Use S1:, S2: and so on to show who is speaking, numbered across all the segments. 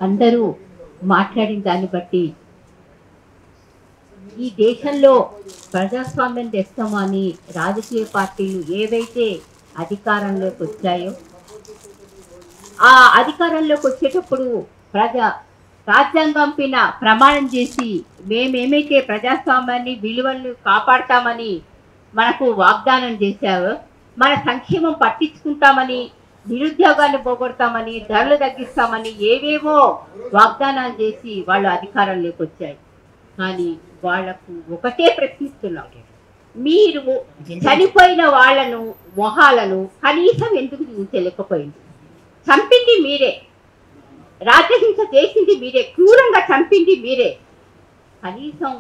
S1: అందరూ మాట్లాడిన దాన్ని బట్టి ఈ దేశంలో ప్రజాస్వామ్యం తెస్తామని రాజకీయ పార్టీలు ఏవైతే అధికారంలోకి వచ్చాయో ఆ అధికారంలోకి వచ్చేటప్పుడు రాజ్యాంగం పైన ప్రమాణం చేసి మేమేమైతే ప్రజాస్వామ్యాన్ని విలువలను కాపాడతామని మనకు వాగ్దానం చేశారో, మన సంక్షేమం పట్టించుకుంటామని, నిరుద్యోగాన్ని పోగొడతామని, ధరలు తగ్గిస్తామని ఏవేవో వాగ్దానాలు చేసి వాళ్ళు అధికారంలోకి వచ్చాయి. కానీ వాళ్లకు ఒకటే ప్రశ్నిస్తున్నాం, మీరు చనిపోయిన వాళ్ళను మొహాలను కనీసం ఎందుకు చూపించలేకపోయింది? చంపింది మీరే, రాజ్యహింస చేసింది మీరే, క్రూరంగా చంపింది మీరే. కనీసం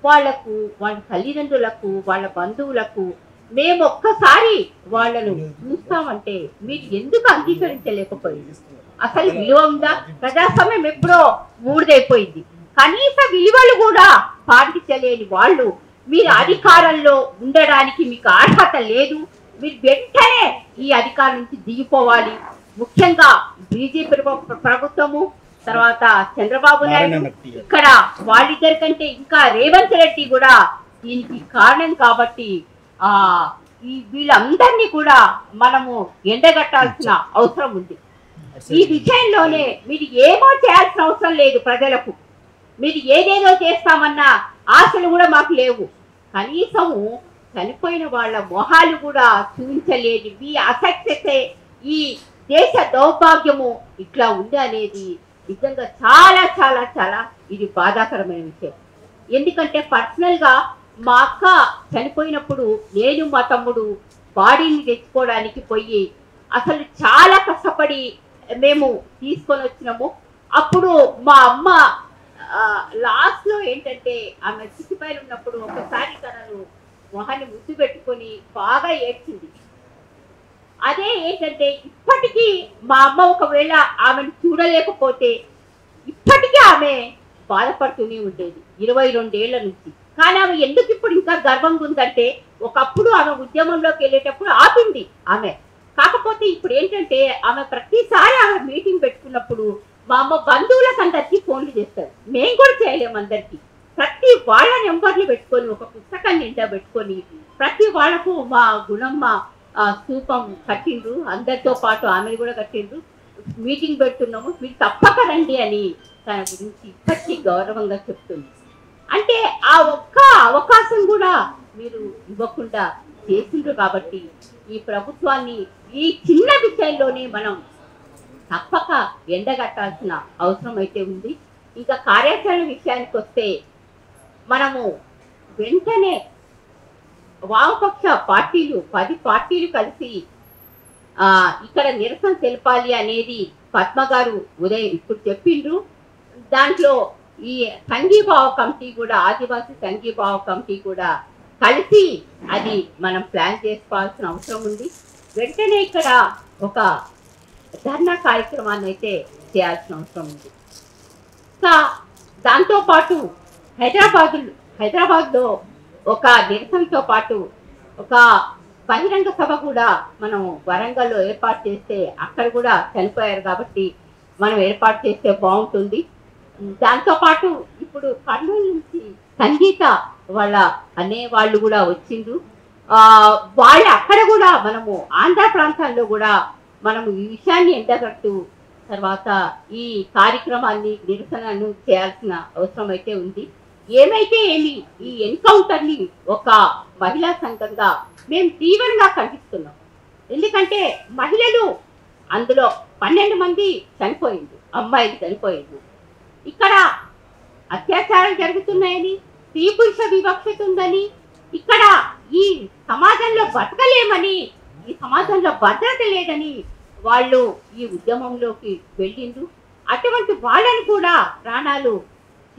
S1: వాళ్లకు, వాళ్ళ తల్లిదండ్రులకు, వాళ్ళ బంధువులకు మేము ఒక్కసారి వాళ్ళను చూస్తామంటే మీరు ఎందుకు అంగీకరించలేకపోయింది? అసలు విలువ ఉందా? ప్రజాస్వామ్యం ఎప్పుడో మూడిదైపోయింది. కనీస విలువలు కూడా పాటించలేని వాళ్ళు మీరు అధికారంలో ఉండడానికి మీకు అర్హత లేదు. మీరు వెంటనే ఈ అధికారం నుంచి దిగిపోవాలి. ముఖ్యంగా బీజేపీ ప్రభుత్వము, తర్వాత చంద్రబాబు నాయుడు, ఇక్కడ వాళ్ళిద్దరి కంటే ఇంకా రేవంత్ రెడ్డి కూడా దీనికి కారణం. కాబట్టి వీళ్ళందరినీ కూడా మనము ఎండగట్టాల్సిన అవసరం ఉంది. ఈ విషయంలోనే మీరు ఏమో చేయాల్సిన అవసరం లేదు. ప్రజలకు మీరు ఏదేదో చేస్తామన్న ఆశలు కూడా మాకు లేవు. కనీసము చనిపోయిన వాళ్ళ మొహాలు కూడా చూపించలేని మీ అసక్తే ఈ దేశ దౌర్భాగ్యము ఇట్లా ఉంది అనేది నిజంగా చాలా చాలా చాలా ఇది బాధాకరమైన విషయం. ఎందుకంటే పర్సనల్గా మా అక్క చనిపోయినప్పుడు నేను మా తమ్ముడు బాడీని తెచ్చుకోవడానికి పోయి అసలు చాలా కష్టపడి మేము తీసుకొని వచ్చినాము. అప్పుడు మా అమ్మ లాస్ట్లో ఏంటంటే ఆమె చిక్కిపైన ఉన్నప్పుడు ఒకసారి తనను మొహాన్ని ముద్దు పెట్టుకొని బాగా ఏడ్చింది. అదే ఏంటంటే ఇప్పటికీ మా అమ్మ ఒకవేళ ఆమెను చూడలేకపోతే ఇప్పటికీ ఆమె బాధపడుతూనే ఉండేది 22 ఏళ్ల నుంచి. కానీ ఆమె ఎందుకు ఇప్పుడు ఇంకా గర్వంగా ఉందంటే ఒకప్పుడు ఆమె ఉద్యమంలోకి వెళ్ళేటప్పుడు ఆపింది ఆమె. కాకపోతే ఇప్పుడు ఏంటంటే ఆమె ప్రతిసారి ఆమె మీటింగ్ పెట్టుకున్నప్పుడు మా అమ్మ బంధువులకు అందరికీ ఫోన్లు చేస్తారు. మేము కూడా చేయలేము అందరికీ. ప్రతి వాళ్ళ నెంబర్లు పెట్టుకొని ఒక పుస్తకం నిండా పెట్టుకొని ప్రతి వాళ్ళకు మా గుణమ్మ స్తూపం కట్టిండ్రు, అందరితో పాటు ఆమెను కూడా కట్టిండ్రు. మీటింగ్ పెడుతున్నాము, మీరు తప్పక రండి అని తన గురించి ఇప్పటికీ గౌరవంగా చెప్తుంది. అంటే ఆ ఒక్క అవకాశం కూడా మీరు ఇవ్వకుండా చేసిండ్రు. కాబట్టి ఈ ప్రభుత్వాన్ని ఈ చిన్న విషయంలోనే మనం తప్పక ఎండగట్టాల్సిన అవసరం అయితే ఉంది. ఇంకా కార్యాచరణ విషయానికి వస్తే మనము వెంటనే వామపక్ష పార్టీలు 10 పార్టీలు కలిసి ఇక్కడ నిరసన తెలపాలి అనేది పద్మ గారు ఉదయం ఇప్పుడు చెప్పిండ్రు. దాంట్లో ఈ సంఘీభావ కమిటీ కూడా, ఆదివాసీ సంఘీభావ కమిటీ కూడా కలిసి అది మనం ప్లాన్ చేసుకోవాల్సిన అవసరం ఉంది. వెంటనే ఇక్కడ ఒక ధర్నా కార్యక్రమాన్ని అయితే చేయాల్సిన అవసరం ఉంది. దాంతోపాటు హైదరాబాద్లో ఒక నిరసనతో పాటు ఒక బహిరంగ సభ కూడా మనం వరంగల్లో ఏర్పాటు చేస్తే, అక్కడ కూడా చనిపోయారు కాబట్టి మనం ఏర్పాటు చేస్తే బాగుంటుంది. దాంతోపాటు ఇప్పుడు కర్నూలు నుంచి సంగీత వాళ్ళ అనే వాళ్ళు కూడా వచ్చిండ్రు. వాళ్ళు అక్కడ కూడా మనము ఆంధ్ర ప్రాంతాల్లో కూడా మనము ఈ విషయాన్ని ఎండగట్టు తర్వాత ఈ కార్యక్రమాన్ని నిరసనను చేయాల్సిన అవసరం అయితే ఉంది. ఏమైతే ఏమి ఈ ఎన్కౌంటర్ని ఒక మహిళా సంఘంగా మేము తీవ్రంగా ఖండిస్తున్నాం. ఎందుకంటే మహిళలు అందులో 12 మంది చనిపోయింది, అమ్మాయిలు చనిపోయింది. ఇక్కడ అత్యాచారాలు జరుగుతున్నాయని, స్త్రీ పురుష వివక్షత ఉందని, ఇక్కడ ఈ సమాజంలో బతకలేమని, ఈ సమాజంలో భద్రత లేదని వాళ్ళు ఈ ఉద్యమంలోకి వెళ్ళిండ్రు. అటువంటి వాళ్ళని కూడా ప్రాణాలు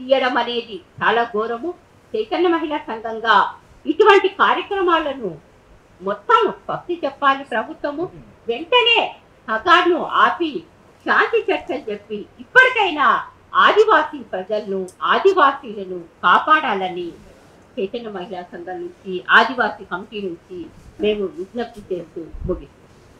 S1: తీయడం అనేది చాలా ఘోరము. చైతన్య మహిళా సంఘంగా ఇటువంటి కార్యక్రమాలను మొత్తం పక్కి చెప్పాలి ప్రభుత్వము. వెంటనే హగార్ను ఆపి శాంతి చర్చలు చెప్పి ఇప్పటికైనా ఆదివాసీ ప్రజలను, ఆదివాసీలను కాపాడాలని చైతన్య మహిళా సంఘం నుంచి, ఆదివాసీ కమిటీ నుంచి మేము విజ్ఞప్తి చేస్తూ ముగిస్తాం.